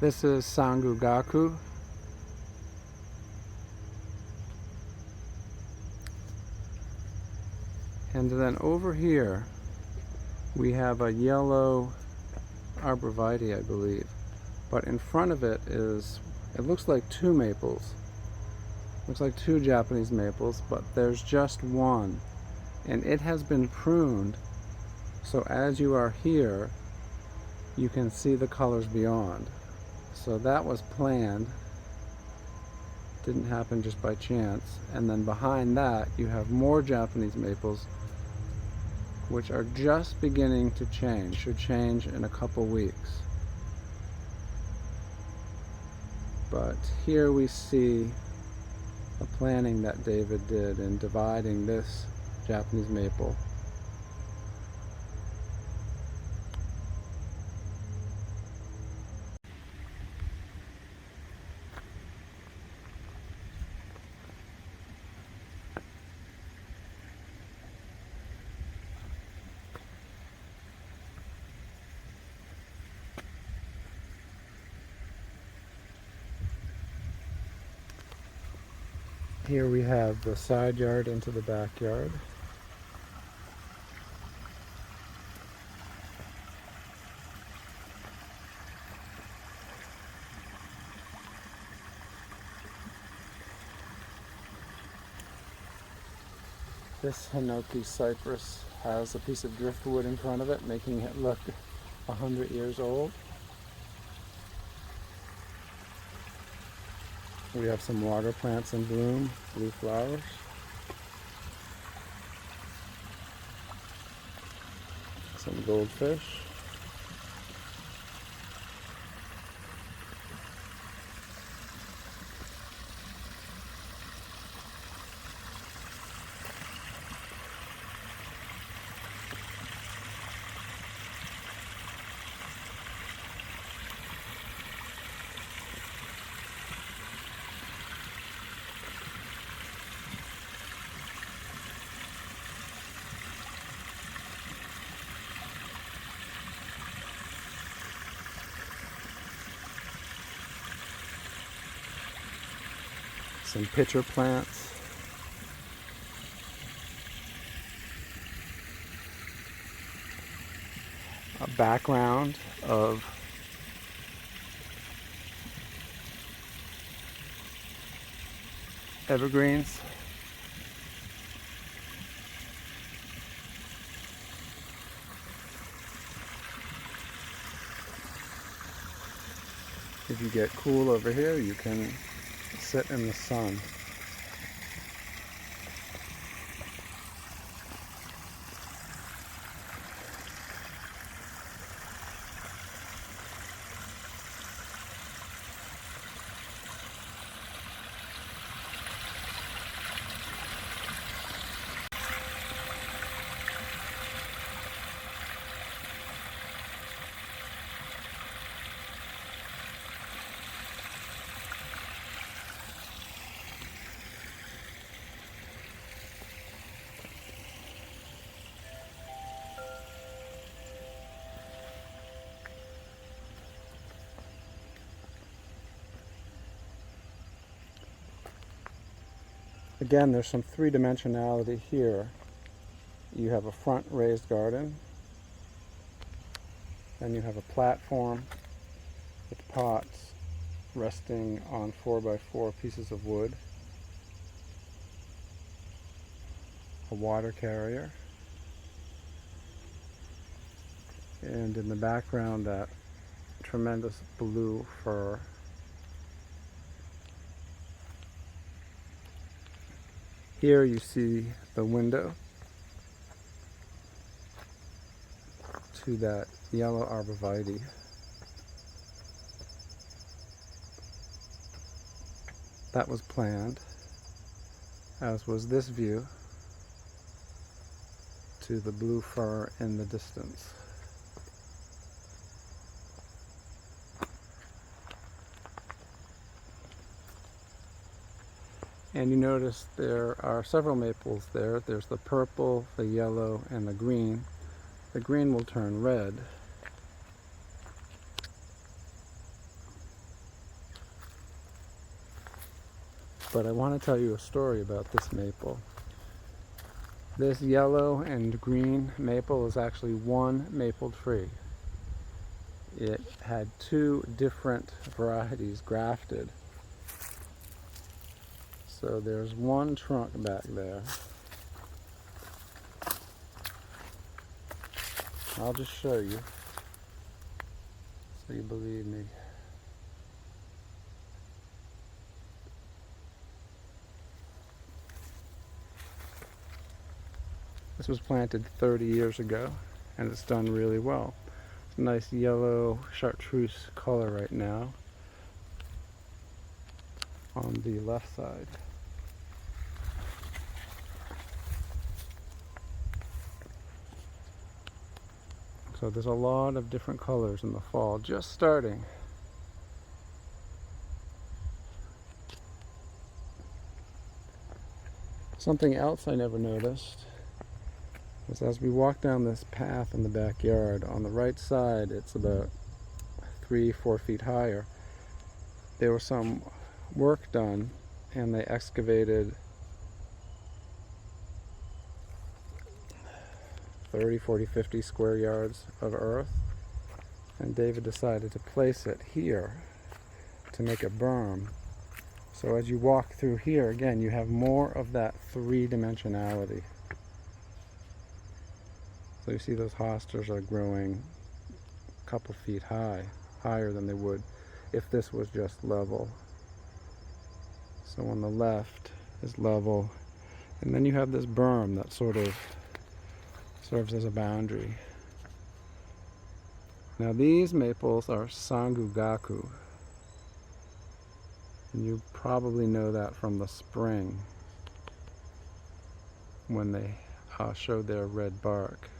This is Sangugaku. And then over here we have a yellow arborvitae, I believe. But in front of it is, it looks like two maples. Looks like two Japanese maples, but there's just one. And it has been pruned, so as you are here, you can see the colors beyond. So that was planned. Didn't happen just by chance. And then behind that, you have more Japanese maples, which are just beginning to change. Should change in a couple weeks. But here we see the planning that David did in dividing this Japanese maple. Here we have the side yard into the backyard. This Hinoki cypress has a piece of driftwood in front of it, making it look 100 years old. We have some water plants in bloom, blue flowers. Some goldfish. Some pitcher plants. A background of evergreens. If you get cool over here, you can sit in the sun. Again, there's some three-dimensionality here. You have a front raised garden, then you have a platform with pots resting on 4x4 pieces of wood, a water carrier, and in the background that tremendous blue fir. Here you see the window to that yellow arborvitae. That was planned, as was this view to the blue fir in the distance. And you notice there are several maples there. There's the purple, the yellow, and the green. The green will turn red. but I want to tell you a story about this maple. This yellow and green maple is actually one maple tree. It had two different varieties grafted. So there's one trunk back there. I'll just show you so you believe me. This was planted 30 years ago and it's done really well. It's a nice yellow chartreuse color right now on the left side. So there's a lot of different colors in the fall, just starting. Something else I never noticed was as we walk down this path in the backyard, on the right side it's about 3-4 feet higher. There was some work done and they excavated 30, 40, 50 square yards of earth, and David decided to place it here to make a berm. So as you walk through here, again, you have more of that three-dimensionality. So you see those hostas are growing a couple feet high, higher than they would if this was just level. So on the left is level, and then you have this berm that sort of serves as a boundary. Now these maples are sangugaku, and you probably know that from the spring when they show their red bark.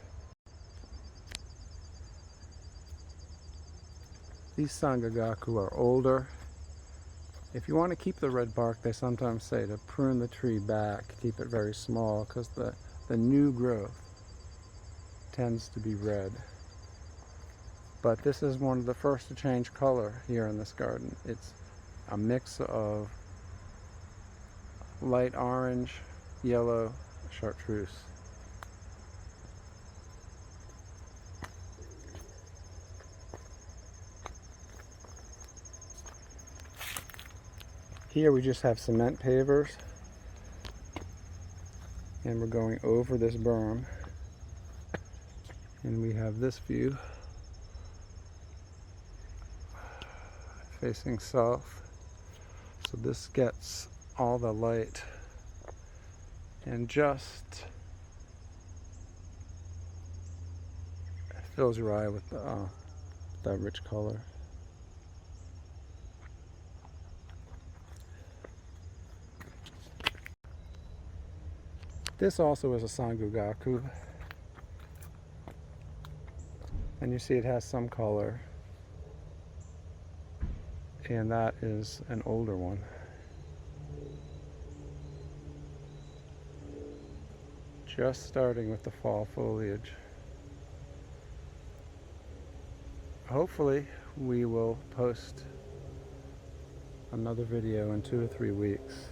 These sangugaku are older. If you want to keep the red bark, they sometimes say to prune the tree back, keep it very small, because the new growth tends to be red. But this is one of the first to change color here in this garden. It's a mix of light orange, yellow, chartreuse. Here we just have cement pavers, and we're going over this berm, and we have this view facing south. So this gets all the light and just fills your eye with that rich color. This also is a sangugaku, and you see it has some color, and that is an older one. Just starting with the fall foliage. Hopefully we will post another video in 2 or 3 weeks.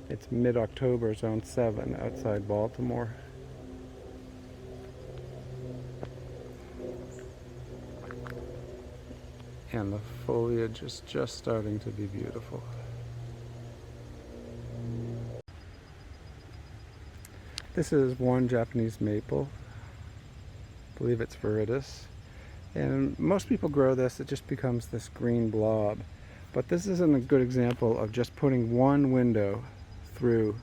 It's mid-October, zone 7 outside Baltimore. And the foliage is just starting to be beautiful. This is one Japanese maple. I believe it's viridis. And most people grow this, it just becomes this green blob. But this isn't a good example of just putting one window through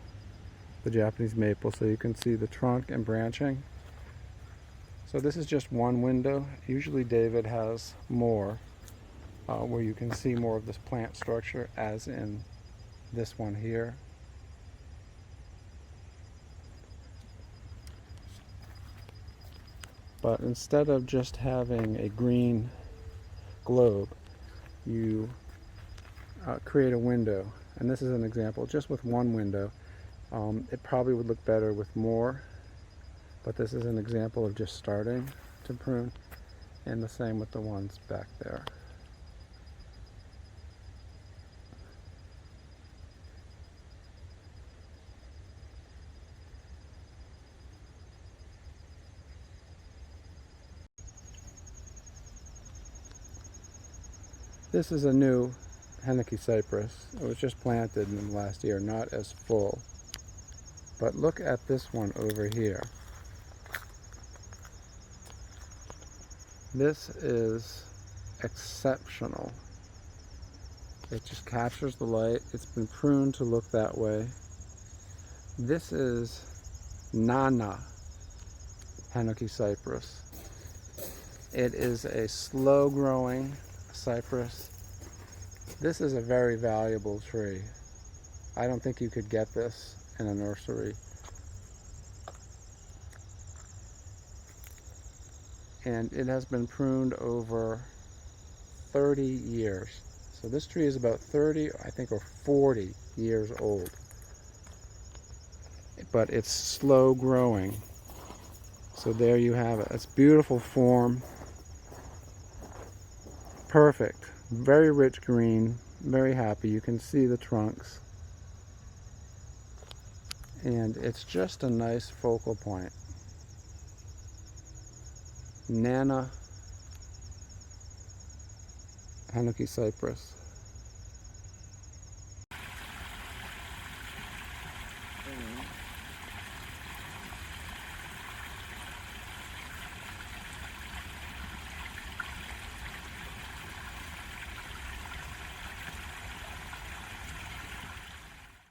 the Japanese maple so you can see the trunk and branching. So this is just one window. Usually David has more where you can see more of this plant structure, as in this one here. But instead of just having a green globe, you create a window. And this is an example, just with one window. It probably would look better with more, but this is an example of just starting to prune, and the same with the ones back there. This is a new Henneke cypress. It was just planted in the last year, not as full. But look at this one over here. This is exceptional. It just captures the light. It's been pruned to look that way. This is Nana Henneke cypress. It is a slow growing cypress. This is a very valuable tree. I don't think you could get this in a nursery. And it has been pruned over 30 years. So this tree is about 30, I think, or 40 years old. But it's slow growing. So there you have it. It's beautiful form. Perfect. Very rich green. Very happy. You can see the trunks. And it's just a nice focal point. Nana Henneke cypress.